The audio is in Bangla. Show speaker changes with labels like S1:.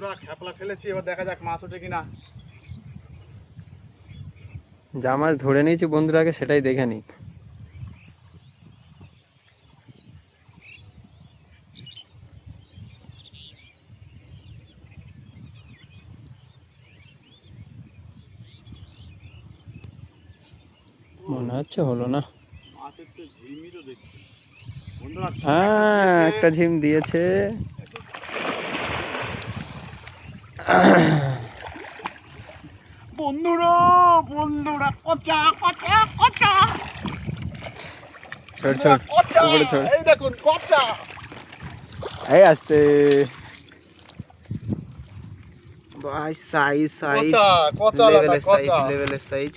S1: বন্ধুরা খেপলা ফেলেছি, এবার দেখা যাক মাছ ওঠে কিনা।
S2: যা মাছ ধরে নিয়েছি বন্ধুরাকে সেটাই দেখে নি। মনে হচ্ছে হলো না।
S1: মাছের তো ঝিমই তো দেখছি বন্ধুরা।
S2: হ্যাঁ, একটা ঝিম দিয়েছে।
S1: বন্ধুরা বন্ধুরা কচা কচা কচা
S2: ছোট ছোট উপরে ছোট।
S1: এই দেখুন কচা।
S2: এই আসতে ভাই, সাইজ সাইজ
S1: কচা কচা
S2: লেভেলের সাইজ,
S1: কচা
S2: লেভেলের সাইজ।